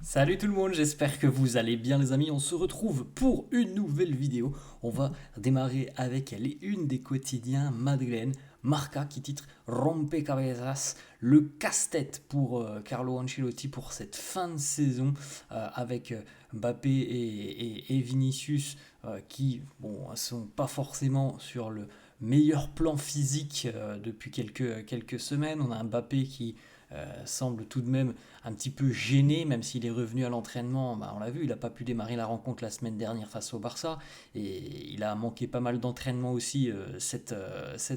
Salut tout le monde, j'espère que vous allez bien les amis, on se retrouve pour une nouvelle vidéo. On va démarrer avec les unes des quotidiens madrilènes. Marca qui titre Rompecabezas, le casse-tête pour Carlo Ancelotti pour cette fin de saison avec Mbappé et Vinicius qui bon, sont pas forcément sur le meilleur plan physique depuis quelques semaines. On a un Mbappé qui semble tout de même un petit peu gêné, même s'il est revenu à l'entraînement. Bah, on l'a vu, il n'a pas pu démarrer la rencontre la semaine dernière face au Barça. Et il a manqué pas mal d'entraînement aussi cette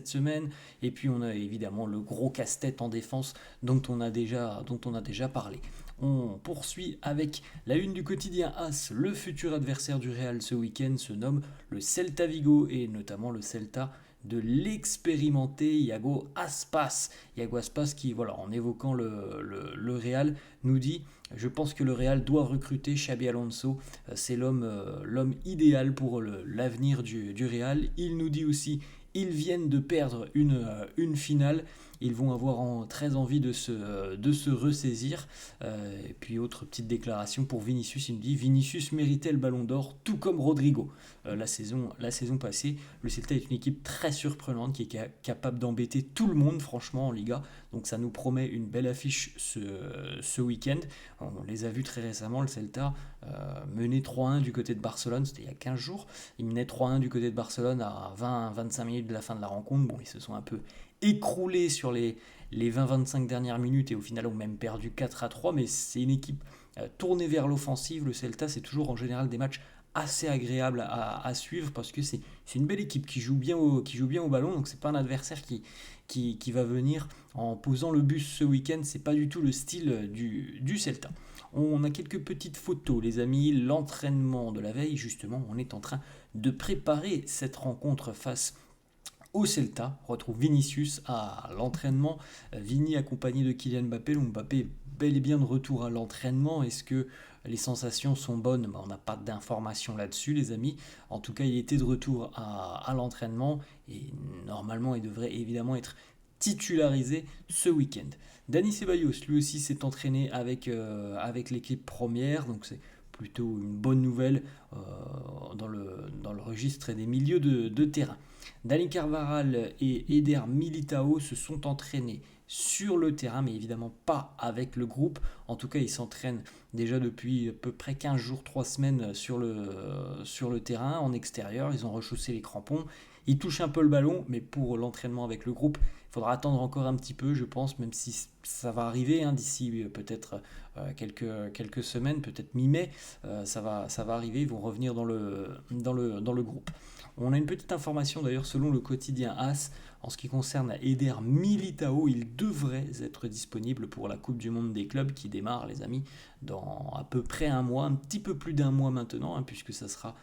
semaine. Et puis on a évidemment le gros casse-tête en défense dont on a déjà parlé. On poursuit avec la une du quotidien AS. Le futur adversaire du Real ce week-end se nomme le Celta Vigo et notamment le Celta de l'expérimenté Iago Aspas. Iago Aspas qui, voilà, en évoquant le Real, nous dit je pense que le Real doit recruter Xabi Alonso. C'est l'homme idéal pour l'avenir du Real. Il nous dit aussi ils viennent de perdre une finale. Ils vont avoir très envie de se ressaisir. Et puis autre petite déclaration pour Vinicius, il nous dit Vinicius méritait le ballon d'or tout comme Rodrigo la saison passée. Le Celta est une équipe très surprenante qui est capable d'embêter tout le monde franchement en Liga. Donc ça nous promet une belle affiche ce week-end. On les a vus très récemment, le Celta menait 3-1 du côté de Barcelone, c'était il y a 15 jours. Ils menaient 3-1 du côté de Barcelone à 20-25 minutes de la fin de la rencontre. Bon, ils se sont un peu écroulés sur les 20-25 dernières minutes et au final ont même perdu 4-3. Mais c'est une équipe tournée vers l'offensive. Le Celta, c'est toujours en général des matchs assez agréables à suivre parce que c'est une belle équipe qui joue bien au ballon. Donc c'est pas un adversaire qui va venir en posant le bus ce week-end. C'est pas du tout le style du Celta. On a quelques petites photos, les amis. L'entraînement de la veille, justement, on est en train de préparer cette rencontre face au Celta. On retrouve Vinicius à l'entraînement. Vini accompagné de Kylian Mbappé. Donc Mbappé est bel et bien de retour à l'entraînement. Est-ce que les sensations sont bonnes? On n'a pas d'informations là-dessus, les amis. En tout cas, il était de retour à l'entraînement et normalement, il devrait évidemment être titularisé ce week-end. Dani Ceballos, lui aussi, s'est entraîné avec l'équipe première, donc c'est plutôt une bonne nouvelle dans le registre des milieux de terrain. Dani Carvajal et Eder Militao se sont entraînés sur le terrain, mais évidemment pas avec le groupe. En tout cas, ils s'entraînent déjà depuis à peu près 15 jours, 3 semaines sur le terrain, en extérieur. Ils ont rechaussé les crampons. Ils touchent un peu le ballon, mais pour l'entraînement avec le groupe, il faudra attendre encore un petit peu, je pense, même si ça va arriver d'ici peut-être quelques semaines, peut-être mi-mai, ça va arriver, ils vont revenir dans le groupe. On a une petite information d'ailleurs selon le quotidien AS en ce qui concerne Eder Militao, il devrait être disponible pour la Coupe du Monde des clubs qui démarre, les amis, dans à peu près un mois, un petit peu plus d'un mois maintenant, puisque ça sera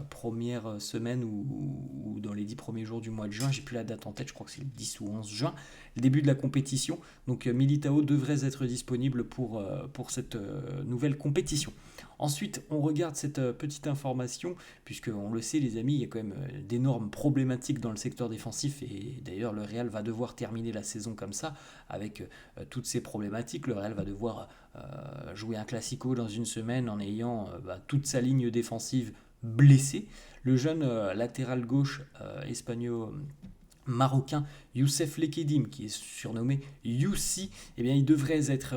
première semaine ou dans les 10 premiers jours du mois de juin. J'ai plus la date en tête, je crois que c'est le 10 ou 11 juin, le début de la compétition. Donc Militao devrait être disponible pour cette nouvelle compétition. Ensuite, on regarde cette petite information, puisque on le sait les amis, il y a quand même d'énormes problématiques dans le secteur défensif, et d'ailleurs le Real va devoir terminer la saison comme ça, avec toutes ces problématiques. Le Real va devoir jouer un Classico dans une semaine en ayant toute sa ligne défensive blessé. Le jeune latéral gauche espagnol marocain Youssef Lekedim, qui est surnommé Youssi, eh bien, il devrait être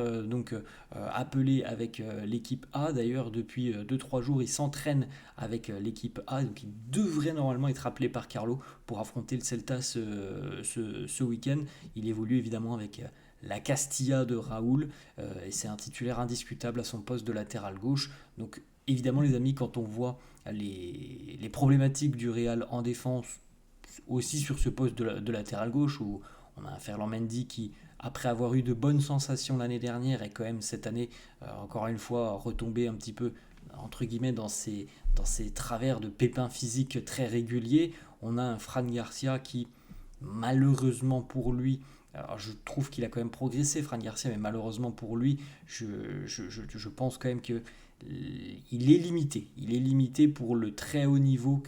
appelé avec l'équipe A. D'ailleurs, depuis 2-3 jours, il s'entraîne avec l'équipe A. Donc, il devrait normalement être appelé par Carlo pour affronter le Celta ce week-end. Il évolue évidemment avec la Castilla de Raoul et c'est un titulaire indiscutable à son poste de latéral gauche. Donc, évidemment, les amis, quand on voit les problématiques du Real en défense, aussi sur ce poste de latéral gauche où on a un Ferland Mendy qui, après avoir eu de bonnes sensations l'année dernière, est quand même cette année, encore une fois, retombé un petit peu, entre guillemets, dans ses travers de pépins physiques très réguliers. On a un Fran Garcia qui, malheureusement pour lui, alors je trouve qu'il a quand même progressé, Fran Garcia, mais malheureusement pour lui, je pense quand même que il est limité. Il est limité pour le très haut niveau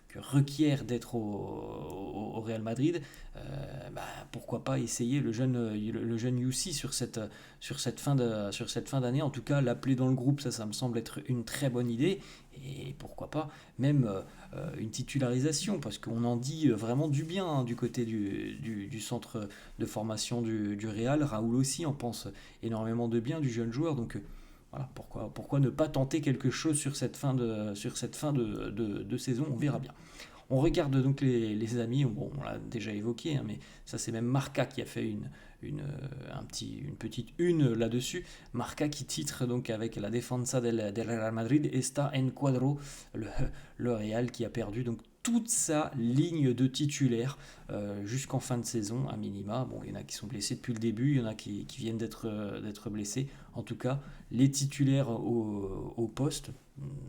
que requiert d'être au Real Madrid, pourquoi pas essayer le jeune Youssi sur cette fin d'année. En tout cas, l'appeler dans le groupe, ça me semble être une très bonne idée. Et pourquoi pas même une titularisation, parce qu'on en dit vraiment du bien du côté du centre de formation du Real. Raoul aussi en pense énormément de bien du jeune joueur, donc voilà, pourquoi ne pas tenter quelque chose sur cette fin de saison, on verra bien. On regarde donc les amis, bon, on l'a déjà évoqué, hein, mais ça c'est même Marca qui a fait une petite une là-dessus. Marca qui titre donc avec la Defensa del Real Madrid está en cuadro, le Real qui a perdu donc toute sa ligne de titulaires jusqu'en fin de saison à minima. Bon, il y en a qui sont blessés depuis le début, il y en a qui viennent d'être blessés. En tout cas, les titulaires au poste,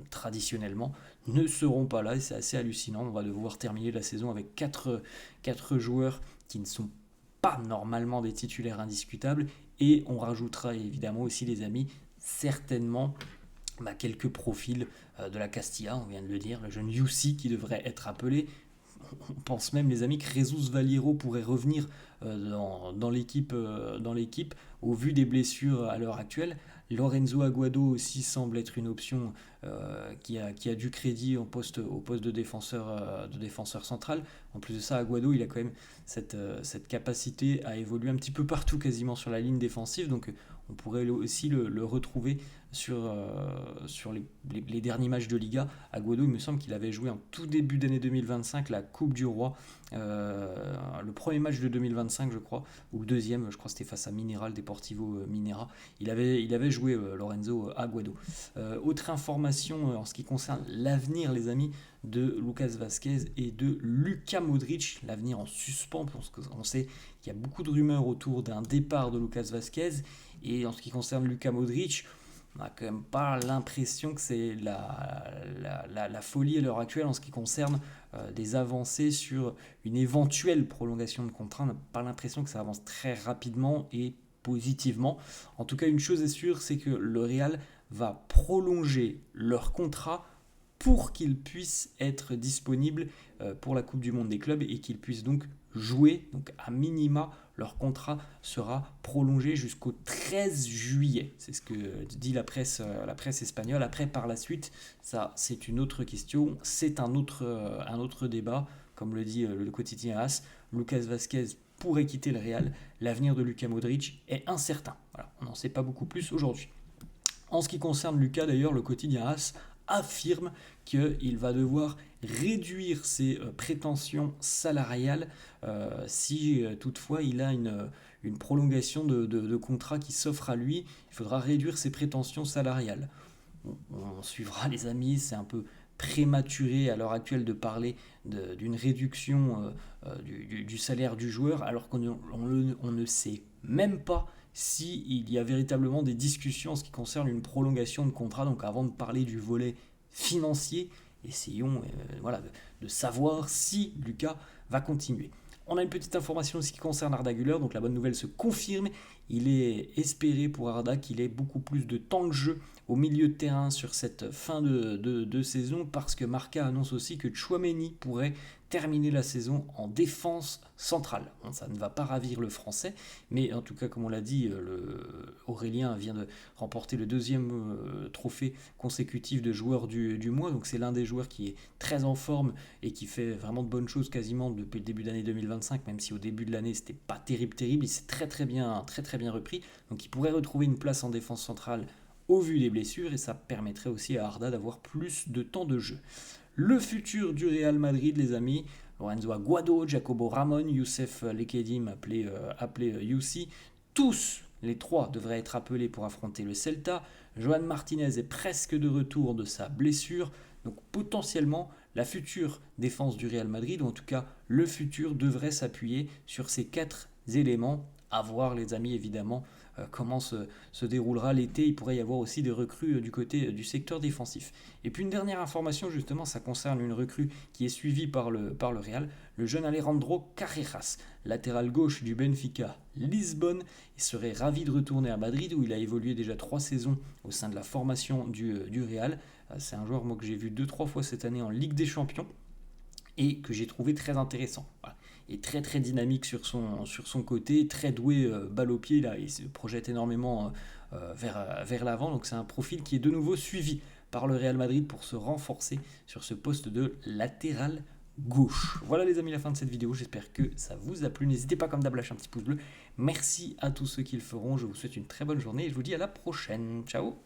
traditionnellement, ne seront pas là et c'est assez hallucinant. On va devoir terminer la saison avec 4 joueurs qui ne sont pas normalement des titulaires indiscutables, et on rajoutera évidemment aussi, les amis, certainement quelques profils de la Castilla, on vient de le dire, le jeune Youssi qui devrait être appelé. On pense même, les amis, que Jesus Valiero pourrait revenir dans l'équipe au vu des blessures à l'heure actuelle. Lorenzo Aguado aussi semble être une option qui a du crédit au poste de défenseur central. En plus de ça, Aguado, il a quand même cette capacité à évoluer un petit peu partout quasiment sur la ligne défensive, donc on pourrait aussi le retrouver sur les derniers matchs de Liga. Aguado, il me semble qu'il avait joué en tout début d'année 2025 la Coupe du Roi, le premier match de 2025 je crois, ou le deuxième, je crois que c'était face à Mineral, Deportivo Minera. Il avait joué Lorenzo Aguado. Autre information en ce qui concerne l'avenir, les amis, de Lucas Vazquez et de Luka Modric, l'avenir en suspens, parce qu'on sait qu'il y a beaucoup de rumeurs autour d'un départ de Lucas Vazquez, et en ce qui concerne Luka Modric, on n'a quand même pas l'impression que c'est la folie à l'heure actuelle en ce qui concerne des avancées sur une éventuelle prolongation de contrat. On n'a pas l'impression que ça avance très rapidement et positivement. En tout cas, une chose est sûre, c'est que le Real va prolonger leur contrat pour qu'ils puissent être disponibles pour la Coupe du Monde des clubs et qu'ils puissent donc jouer. Donc à minima, leur contrat sera prolongé jusqu'au 13 juillet. C'est ce que dit la presse espagnole. Après, par la suite, ça c'est une autre question, c'est un autre débat. Comme le dit le quotidien AS, Lucas Vazquez pourrait quitter le Real. L'avenir de Luka Modric est incertain. Voilà, on n'en sait pas beaucoup plus aujourd'hui. En ce qui concerne Luka, d'ailleurs, le quotidien AS affirme qu'il va devoir réduire ses prétentions salariales si toutefois il a une prolongation de contrat qui s'offre à lui. Il faudra réduire ses prétentions salariales. On suivra, les amis, c'est un peu prématuré à l'heure actuelle de parler d'une réduction du salaire du joueur, alors qu'on ne sait même pas s'il y a véritablement des discussions en ce qui concerne une prolongation de contrat. Donc avant de parler du volet financier, essayons de savoir si Lucas va continuer. On a une petite information aussi qui concerne Arda Güler, donc la bonne nouvelle se confirme. Il est espéré pour Arda qu'il ait beaucoup plus de temps de jeu au milieu de terrain sur cette fin de saison, parce que Marca annonce aussi que Tchouaméni pourrait terminer la saison en défense centrale. Bon, ça ne va pas ravir le français, mais en tout cas, comme on l'a dit, Aurélien vient de remporter le deuxième trophée consécutif de joueur du mois, donc c'est l'un des joueurs qui est très en forme et qui fait vraiment de bonnes choses quasiment depuis le début d'année 2025, même si au début de l'année c'était pas terrible, il s'est très bien repris, donc il pourrait retrouver une place en défense centrale au vu des blessures, et ça permettrait aussi à Arda d'avoir plus de temps de jeu. Le futur du Real Madrid, les amis, Lorenzo Aguado, Jacobo Ramon, Youssef Lekedim, appelé Youssi, tous les trois devraient être appelés pour affronter le Celta. Joan Martinez est presque de retour de sa blessure, donc potentiellement la future défense du Real Madrid, ou en tout cas le futur, devrait s'appuyer sur ces 4 éléments. À voir, les amis, évidemment, comment se déroulera l'été. Il pourrait y avoir aussi des recrues du côté du secteur défensif. Et puis une dernière information, justement, ça concerne une recrue qui est suivie par le Real, le jeune Alejandro Carreras, latéral gauche du Benfica Lisbonne. Il serait ravi de retourner à Madrid, où il a évolué déjà 3 saisons au sein de la formation du Real. C'est un joueur, moi, que j'ai vu 2-3 fois cette année en Ligue des Champions. et que j'ai trouvé très intéressant. Voilà. Et très très dynamique sur son côté, très doué balle au pied, là, il se projette énormément vers l'avant. Donc c'est un profil qui est de nouveau suivi par le Real Madrid pour se renforcer sur ce poste de latéral gauche. Voilà les amis, la fin de cette vidéo, j'espère que ça vous a plu. N'hésitez pas comme d'hab à lâcher un petit pouce bleu. Merci à tous ceux qui le feront, je vous souhaite une très bonne journée et je vous dis à la prochaine. Ciao.